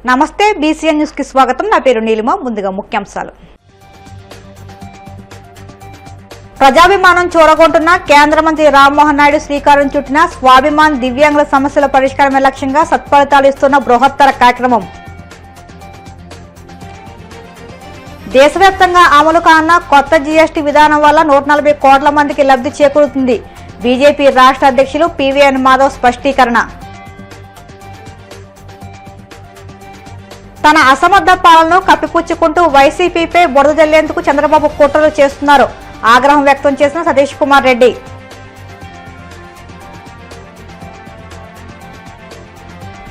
నమస్తే BCN news కి స్వాగతం. నా పేరు నీలిమ. ముందుగా ముఖ్యాంశాలు. ప్రజాభిమానం చూరగొంటున్న కేంద్ర మంత్రి రామ్మోహన్ నాయుడు శ్రీకారం చుట్టిన స్వాభిమాన్ దివ్యాంగుల సమస్యల పరిష్కారమే లక్ష్యంగా సత్ఫలితాలు ఇస్తున్న బృహత్తర కార్యక్రమం. దేశవ్యాప్తంగా అమలు కానున్న కొత్త జీఎస్టీ విధానం వల్ల 140 కోట్ల మందికి లబ్ధి చేకూరుతుంది. బీజేపీ రాష్ట్ర అధ్యక్షులు పీవీఎన్ మాధవ్ స్పష్టీకరణ. తన అసమర్థ పాలనను కప్పిపుచ్చుకుంటూ వైసీపీపై బురద జల్లేందుకు చంద్రబాబు కుట్రలు చేస్తున్నారు. ఆగ్రహం వ్యక్తం చేసిన సతీష్ కుమార్ రెడ్డి.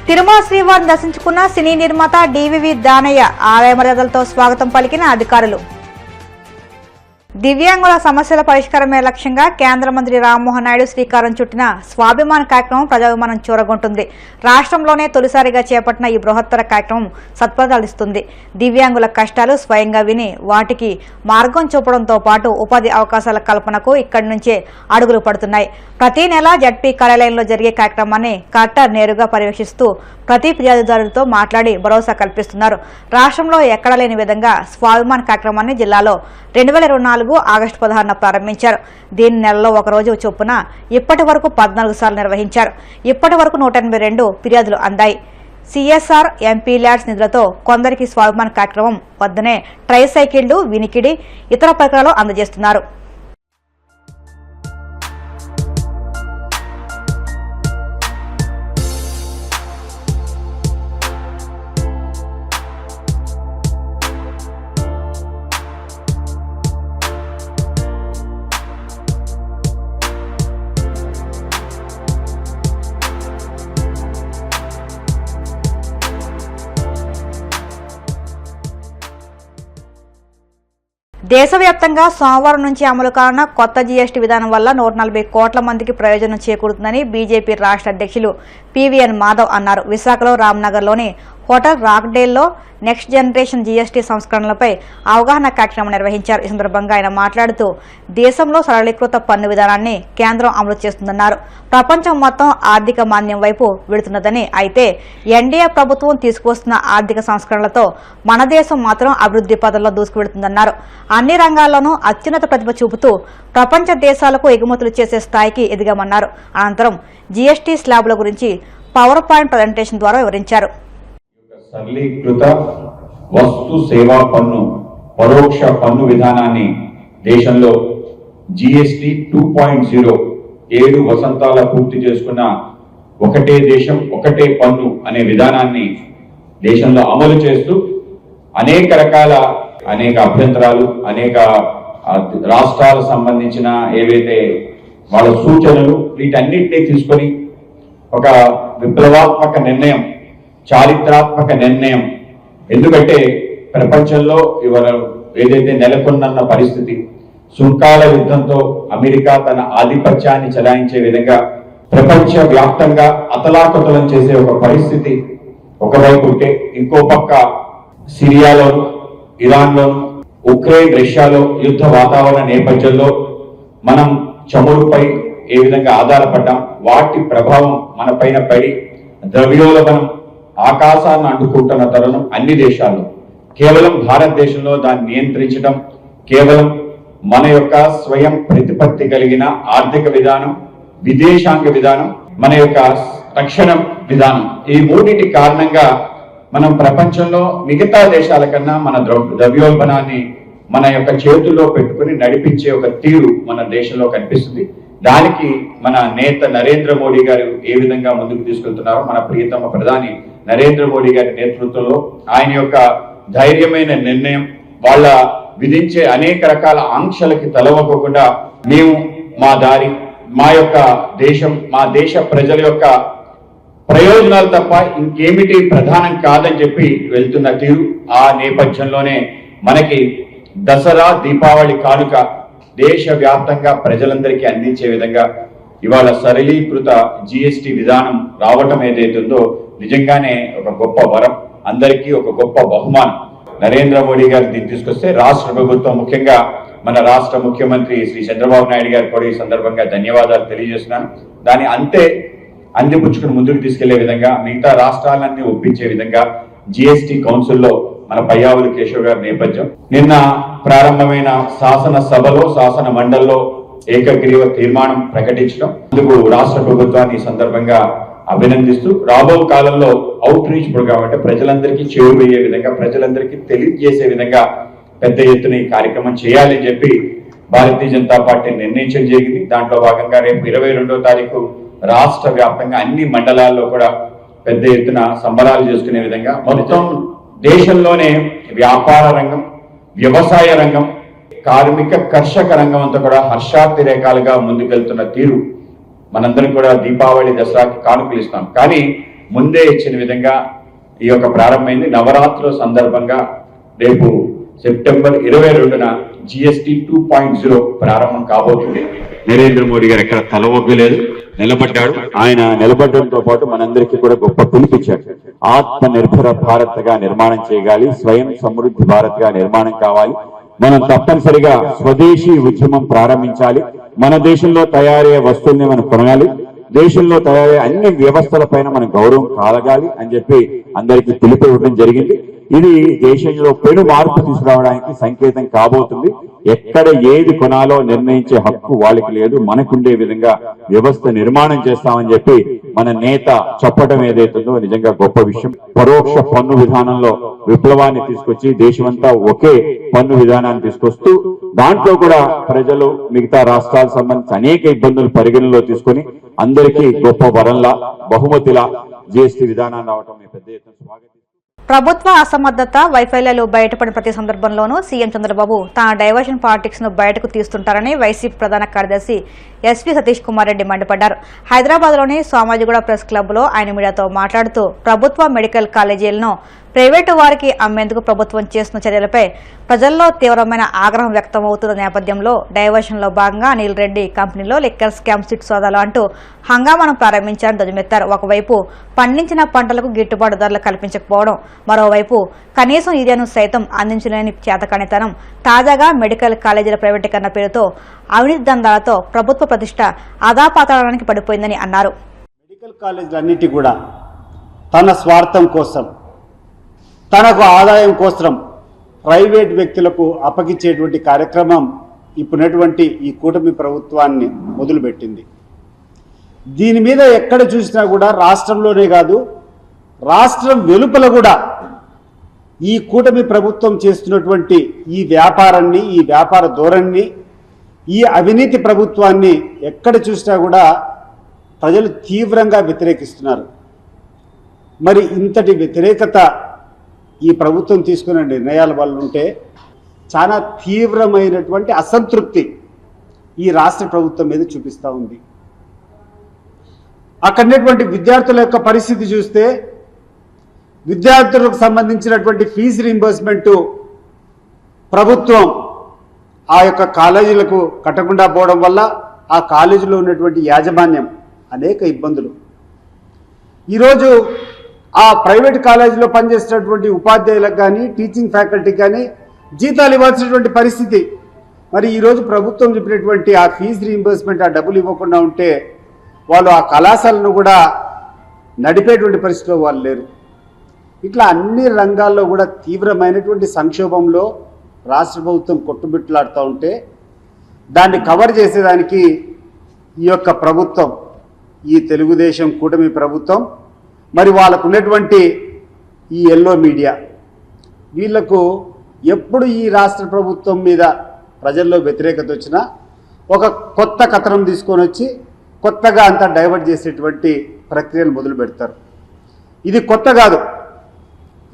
తిరుమల శ్రీవారిని దర్శించుకున్న సినీ నిర్మాత డివివి దానయ్య. ఆలయ మర్యాదలతో స్వాగతం పలికిన అధికారులు. దివ్యాంగుల సమస్యల పరిష్కారమే లక్ష్యంగా కేంద్ర మంత్రి రామ్మోహన్ నాయుడు శ్రీకారం చుట్టిన స్వాభిమాన్ కార్యక్రమం ప్రజాభిమానం చూరగొంటుంది. రాష్ట్రంలోనే తొలిసారిగా చేపట్టిన ఈ బృహత్తర కార్యక్రమం సత్ఫలితాలిస్తుంది. దివ్యాంగుల కష్టాలు స్వయంగా విని వాటికి మార్గం చూపడంతో పాటు ఉపాధి అవకాశాల కల్పనకు ఇక్కడి నుంచే అడుగులు పడుతున్నాయి. ప్రతి నెల జడ్పీ కార్యాలయంలో జరిగే కార్యక్రమాన్ని కలెక్టర్ నేరుగా పర్యవేక్షిస్తూ ప్రతి ఫిర్యాదుదారులతో మాట్లాడి భరోసా కల్పిస్తున్నారు. రాష్ట్రంలో ఎక్కడా లేని విధంగా స్వాభిమాన్ కార్యక్రమాన్ని జిల్లాలో 2024 ఆగస్టు 16న ప్రారంభించారు. దీని నెలలో ఒకరోజు చొప్పున ఇప్పటి వరకు 14 సార్లు నిర్వహించారు. ఇప్పటి వరకు 182 ఫిర్యాదులు అందాయి. సిఎస్ఆర్ ఎంపీ ల్యాడ్స్ నిధులతో కొందరికి స్వాభిమాన్ కార్యక్రమం వద్దనే ట్రైసైకిళ్లు, వినికిడి, ఇతర పరికరాలు అందజేస్తున్నారు. దేశవ్యాప్తంగా సోమవారం నుంచి అమలు కానున్న కొత్త జీఎస్టీ విధానం వల్ల 140 కోట్ల మందికి ప్రయోజనం చేకూరుతుందని బీజేపీ రాష్ట్ర అధ్యక్షులు పీవీఎన్ మాధవ్ అన్నారు. విశాఖలో రామ్నగర్లోని హోటల్ రాక్డేల్లో నెక్స్ట్ జనరేషన్ జీఎస్టీ సంస్కరణలపై అవగాహన కార్యక్రమం నిర్వహించారు. ఈ సందర్భంగా ఆయన మాట్లాడుతూ దేశంలో సరళీకృత పన్ను విధానాన్ని కేంద్రం అమలు చేస్తుందన్నారు. ప్రపంచం మొత్తం ఆర్థిక మాంద్యం వైపు వెళుతున్నదని, అయితే ఎన్డీఏ ప్రభుత్వం తీసుకువస్తున్న ఆర్థిక సంస్కరణలతో మన దేశం మాత్రం అభివృద్ధి పదంలో దూసుకువెళుతుందన్నారు. అన్ని రంగాల్లోనూ అత్యున్నత ప్రతిభ చూపుతూ ప్రపంచ దేశాలకు ఎగుమతులు చేసే స్థాయికి ఎదిగామన్నారు. అనంతరం జీఎస్టీ స్లాబుల గురించి పవర్ పాయింట్ ప్రజెంటేషన్ ద్వారా వివరించారు. సరళీకృత వస్తు సేవా పన్ను పరోక్ష పన్ను విధానాన్ని దేశంలో జిఎస్టి 2.0 7 వసంతాల పూర్తి చేసుకున్న ఒకటే దేశం ఒకటే పన్ను అనే విధానాన్ని దేశంలో అమలు చేస్తూ అనేక అభ్యంతరాలు, అనేక రాష్ట్రాలకు సంబంధించిన ఏవైతే వాళ్ళ సూచనలు, వీటన్నిటినీ తీసుకొని ఒక విప్లవాత్మక నిర్ణయం, చారిత్రాత్మక నిర్ణయం. ఎందుకంటే ప్రపంచంలో ఇవాళ ఏదైతే నెలకొన్న పరిస్థితి, సుంకాల యుద్ధంతో అమెరికా తన ఆధిపత్యాన్ని చెలాయించే విధంగా ప్రపంచ వ్యాప్తంగా అతలాకుతలం చేసే ఒక పరిస్థితి ఒకవైపు ఉంటే, ఇంకో పక్క సిరియాలోను, ఇరాన్లోను, ఉక్రెయిన్, రష్యాలో యుద్ధ వాతావరణ నేపథ్యంలో మనం చమురుపై ఏ విధంగా ఆధారపడ్డాం, వాటి ప్రభావం మన పైన పడి ద్రవ్యోల్బణం ఆకాశాన్ని అంటుకుంటున్న తరుణం అన్ని దేశాల్లో, కేవలం భారతదేశంలో దాన్ని నియంత్రించడం, కేవలం మన యొక్క స్వయం ప్రతిపత్తి కలిగిన ఆర్థిక విధానం, విదేశాంగ విధానం, మన యొక్క రక్షణ విధానం, ఈ మూడింటి కారణంగా మనం ప్రపంచంలో మిగతా దేశాల కన్నా మన ద్రవ్యోల్బణాన్ని మన యొక్క చేతుల్లో పెట్టుకుని నడిపించే ఒక తీరు మన దేశంలో కనిపిస్తుంది. దానికి మన నేత నరేంద్ర మోడీ గారు ఏ విధంగా ముందుకు తీసుకెళ్తున్నారో, మన ప్రియతమ ప్రధాని నరేంద్ర మోడీ గారి నేతృత్వంలో ఆయన యొక్క ధైర్యమైన నిర్ణయం, వాళ్ళ విధించే అనేక రకాల ఆంక్షలకి తలవకోకుండా మేము మా దారి, మా యొక్క దేశం, మా దేశ ప్రజల యొక్క ప్రయోజనాలు తప్ప ఇంకేమిటి ప్రధానం కాదని చెప్పి వెళ్తున్న తీరు, ఆ నేపథ్యంలోనే మనకి దసరా, దీపావళి కానుక దేశవ్యాప్తంగా ప్రజలందరికీ అందించే విధంగా ఇవాళ సరళీకృత జిఎస్టి విధానం రావటం ఏదైతుందో నిజంగానే ఒక గొప్ప వరం, అందరికీ ఒక గొప్ప బహుమానం. నరేంద్ర మోడీ గారు దీన్ని తీసుకొస్తే రాష్ట్ర ప్రభుత్వం, ముఖ్యంగా మన రాష్ట్ర ముఖ్యమంత్రి శ్రీ చంద్రబాబు నాయుడు గారు కూడా ఈ సందర్భంగా ధన్యవాదాలు తెలియజేస్తున్నాను. దాని అంతే అందిపుచ్చుకుని ముందుకు తీసుకెళ్లే విధంగా, మిగతా రాష్ట్రాలన్నీ ఒప్పించే విధంగా జిఎస్టి కౌన్సిల్లో మన పయ్యావులు కేశవ్ గారి నేపథ్యం. నిన్న ప్రారంభమైన శాసన మండలిలో ఏకగ్రీవ తీర్మానం ప్రకటించడం, అందుకు రాష్ట్ర ప్రభుత్వాన్ని ఈ సందర్భంగా అభినందిస్తూ రాబో కాలంలో అవుట్ రీచ్ ప్రోగ్రామ్ అంటే ప్రజలందరికీ చేరువయ్యే విధంగా, ప్రజలందరికీ తెలియజేసే విధంగా పెద్ద ఎత్తున ఈ కార్యక్రమం చేయాలని చెప్పి భారతీయ జనతా పార్టీ నిర్ణయించడం జరిగింది. దాంట్లో భాగంగా రేపు 22వ తారీఖు రాష్ట్ర వ్యాప్తంగా అన్ని మండలాల్లో కూడా పెద్ద ఎత్తున సంబరాలు చేసుకునే విధంగా మొత్తం దేశంలోనే వ్యాపార రంగం, వ్యవసాయ రంగం, కార్మిక కర్షక రంగం అంతా కూడా హర్షాతిరేకాలుగా ముందుకెళ్తున్న తీరు మనందరం కూడా దీపావళి దసరాకి కానుకలు ఇస్తాం. కానీ ముందే ఇచ్చిన విధంగా ఈ యొక్క ప్రారంభమైంది. నవరాత్రుల సందర్భంగా రేపు సెప్టెంబర్ 22న జిఎస్టి 2.0 ప్రారంభం కాబోతుంది. నరేంద్ర మోడీ గారు ఎక్కడ తలవొగ్గలేదు, నిలబడ్డాడు. ఆయన నిలబడడంతో పాటు మనందరికీ కూడా గొప్ప పిలిపించాడు. ఆత్మ నిర్భర భారత్ గా నిర్మాణం చేయగాలి, స్వయం సమృద్ధి భారత్ గా నిర్మాణం కావాలి. మనం తప్పనిసరిగా స్వదేశీ ఉద్యమం ప్రారంభించాలి. మన దేశంలో తయారయ్యే వస్తువుల్ని మనం కొనాలి. దేశంలో తయారయ్యే అన్ని వ్యవస్థల పైన మనం గౌరవం కాలగాలి అని చెప్పి అందరికీ పిలుపు ఇవ్వడం జరిగింది. ఇది దేశంలో పెను మార్పు తీసుకురావడానికి సంకేతం కాబోతుంది. ఎక్కడ ఏది కొనాలో నిర్ణయించే హక్కు వాళ్ళకి లేదు, మనకుండే విధంగా వ్యవస్థ నిర్మాణం చేస్తామని చెప్పి మన నేత చెప్పడం ఏదైతుందో నిజంగా గొప్ప విషయం. పరోక్ష పన్ను విధానంలో విప్లవాన్ని తీసుకొచ్చి దేశమంతా ఒకే పన్ను విధానాన్ని తీసుకొస్తూ దాంట్లో కూడా ప్రజలు మిగతా రాష్ట్రాలకు సంబంధించి అనేక ఇబ్బందులు పరిగణనలో తీసుకొని అందరికీ గొప్ప వరంలా, బహుమతిలా జిఎస్టీ విధానాన్ని రావటం పెద్ద ఎత్తున స్వాగతం. ప్రభుత్వ అసమర్థత, వైఫల్యాలు బయటపడిన ప్రతి సందర్భంలోనూ సీఎం చంద్రబాబు తన డైవర్షన్ పాలిటిక్స్ ను బయటకు తీస్తుంటారని వైసీపీ ప్రధాన కార్యదర్శి ఎస్పీ సతీష్ కుమార్ రెడ్డి మండిపడ్డారు. హైదరాబాద్లోని సోమాజిగూడ ప్రెస్ క్లబ్లో ఆయన మీడియాతో మాట్లాడుతూ ప్రభుత్వ మెడికల్ కాలేజీలను ప్రైవేటు వారికి అమ్మేందుకు ప్రభుత్వం చేస్తున్న చర్యలపై ప్రజల్లో తీవ్రమైన ఆగ్రహం వ్యక్తమవుతున్న నేపథ్యంలో డైవర్షన్లో భాగంగా అనిల్ రెడ్డి కంపెనీలో లిక్కర్ స్కామ్ సిట్ సోదాలు అంటూ హంగామాను ప్రారంభించారని ధ్వజమెత్తారు. ఒకవైపు పండించిన పంటలకు గిట్టుబాటు ధరలు కల్పించకపోవడం, మరోవైపు కనీసం యూరియాను సైతం అందించలేని చేతకానితనం, తాజాగా మెడికల్ కాలేజీల ప్రైవేటీకరణ పేరుతో అవినీతి దందాలతో ప్రభుత్వ ప్రతిష్ట అధాపాతాళానికి పడిపోయిందని అన్నారు. మెడికల్ కాలేజీలన్నిటి కూడా తన స్వార్థం కోసం, తనకు ఆదాయం కోసం ప్రైవేట్ వ్యక్తులకు అప్పగించేటువంటి కార్యక్రమం ఇప్పుడున్నటువంటి ఈ కూటమి ప్రభుత్వాన్ని మొదలుపెట్టింది. దీని మీద ఎక్కడ చూసినా కూడా రాష్ట్రంలోనే కాదు, రాష్ట్రం వెలుపల కూడా ఈ కూటమి ప్రభుత్వం చేస్తున్నటువంటి ఈ వ్యాపారాన్ని, ఈ వ్యాపార ధోరణిని, ఈ అవినీతి ప్రభుత్వాన్ని ఎక్కడ చూసినా కూడా ప్రజలు తీవ్రంగా వ్యతిరేకిస్తున్నారు. మరి ఇంతటి వ్యతిరేకత ఈ ప్రభుత్వం తీసుకున్న నిర్ణయాల వల్ల ఉంటే చాలా తీవ్రమైనటువంటి అసంతృప్తి ఈ రాష్ట్ర ప్రభుత్వం మీద చూపిస్తూ ఉంది. అక్కడటువంటి విద్యార్థుల యొక్క పరిస్థితి చూస్తే విద్యార్థులకు సంబంధించినటువంటి ఫీజు రీయింబర్స్మెంట్ ప్రభుత్వం ఆ యొక్క కాలేజీలకు కట్టకుండా పోవడం వల్ల ఆ కాలేజీలో ఉన్నటువంటి యాజమాన్యం అనేక ఇబ్బందులు. ఈరోజు ఆ ప్రైవేట్ కాలేజీలో పనిచేసేటటువంటి ఉపాధ్యాయులకు కానీ, టీచింగ్ ఫ్యాకల్టీకి కానీ జీతాలు ఇవ్వాల్సినటువంటి పరిస్థితి. మరి ఈరోజు ప్రభుత్వం చెప్పినటువంటి ఆ ఫీజు రీయింబర్స్మెంట్, ఆ డబ్బులు ఇవ్వకుండా ఉంటే వాళ్ళు ఆ కళాశాలను కూడా నడిపేటువంటి పరిస్థితిలో వాళ్ళు లేరు. ఇట్లా అన్ని రంగాల్లో కూడా తీవ్రమైనటువంటి సంక్షోభంలో రాష్ట్ర ప్రభుత్వం కొట్టుబిట్లాడుతూ ఉంటే దాన్ని కవర్ చేసేదానికి ఈ యొక్క ప్రభుత్వం, ఈ తెలుగుదేశం కూటమి ప్రభుత్వం, మరి వాళ్ళకు ఉన్నటువంటి ఈ ఎల్లో మీడియా, వీళ్లకు ఎప్పుడు ఈ రాష్ట్ర ప్రభుత్వం మీద ప్రజల్లో వ్యతిరేకత వచ్చినా ఒక కొత్త కథనం తీసుకొని వచ్చి కొత్తగా అంతా డైవర్ట్ చేసేటువంటి ప్రక్రియను మొదలు పెడతారు. ఇది కొత్త కాదు.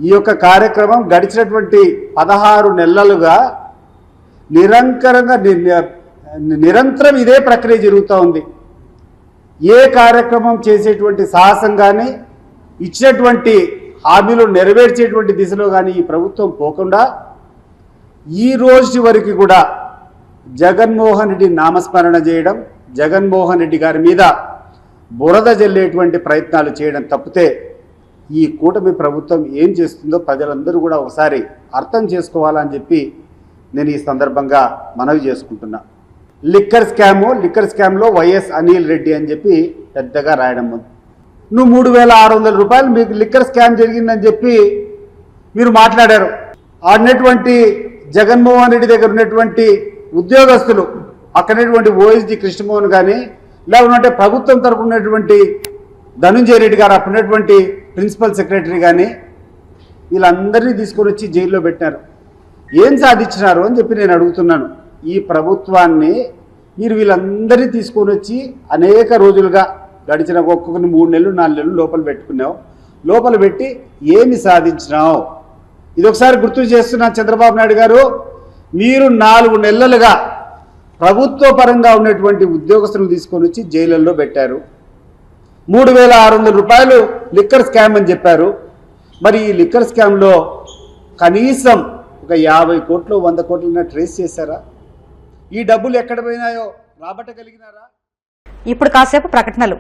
ఈ యొక్క కార్యక్రమం గడిచినటువంటి 16 నెలలుగా నిరంతరం ఇదే ప్రక్రియ జరుగుతూ ఉంది. ఏ కార్యక్రమం చేసేటువంటి సాహసం కానీ, ఇచ్చినటువంటి హామీలు నెరవేర్చేటువంటి దిశలో కానీ ఈ ప్రభుత్వం పోకుండా ఈ రోజు వరకు కూడా జగన్మోహన్ రెడ్డి నామస్మరణ చేయడం, జగన్మోహన్ రెడ్డి గారి మీద బురద జల్లేటువంటి ప్రయత్నాలు చేయడం తప్పితే ఈ కూటమి ప్రభుత్వం ఏం చేస్తుందో ప్రజలందరూ కూడా ఒకసారి అర్థం చేసుకోవాలని చెప్పి నేను ఈ సందర్భంగా మనవి చేసుకుంటున్నా. లిక్కర్ స్కామ్లో వైఎస్ అనిల్ రెడ్డి అని చెప్పి పెద్దగా రాయడం ఉంది. నువ్వు 3,600 రూపాయలు మీకు లిక్కర్ స్కామ్ జరిగిందని చెప్పి మీరు మాట్లాడారు. ఆడినటువంటి జగన్మోహన్ రెడ్డి దగ్గర ఉన్నటువంటి ఉద్యోగస్తులు, అక్కడటువంటి ఓఎస్డి కృష్ణమోహన్ కానీ, లేకుంటే ప్రభుత్వం తరపున ఉన్నటువంటి ధనుంజయ రెడ్డి గారు, అప్పుడున్నటువంటి ప్రిన్సిపల్ సెక్రటరీ కానీ, వీళ్ళందరినీ తీసుకొని వచ్చి జైల్లో పెట్టినారు. ఏం సాధించినారు అని చెప్పి నేను అడుగుతున్నాను. ఈ ప్రభుత్వాన్ని మీరు వీళ్ళందరినీ తీసుకొని వచ్చి అనేక రోజులుగా గడిచిన ఒక్కొక్కరిని 3 నెలలు 4 నెలలు లోపల పెట్టుకున్నావు. లోపల పెట్టి ఏమి సాధించినావు? ఇది ఒకసారి గుర్తు చేస్తున్నాను చంద్రబాబు నాయుడు గారు. మీరు 4 నెలలుగా ప్రభుత్వ పరంగా ఉన్నటువంటి ఉద్యోగస్తులను తీసుకొని వచ్చి జైళ్ళల్లో పెట్టారు. 3,600 రూపాయలు లిక్కర్ స్కామ్ అని చెప్పారు. మరి ఈ లిక్కర్ స్కామ్లో కనీసం ఒక 50 కోట్లు 100 కోట్లైనా ట్రేస్ చేశారా? ఈ డబ్బులు ఎక్కడ పోయినాయో రాబట్టగలిగినారా? ఇప్పుడు కాసేపు ప్రకటనలు.